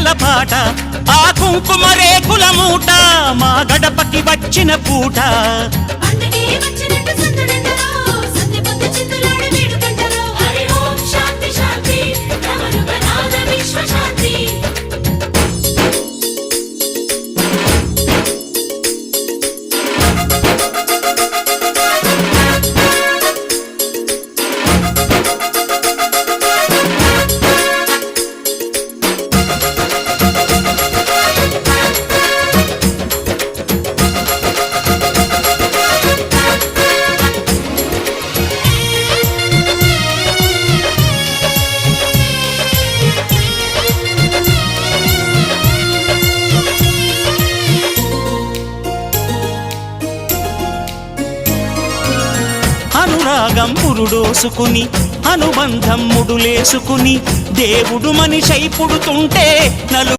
పిల్లల పాట ఆ కుంకుమ రేకుల మూట మా గడపకి వచ్చిన పూట అనురాగం పురుడోసుకుని అనుబంధం ముడులేసుకుని దేవుడు మనిషై పుడుతుంటే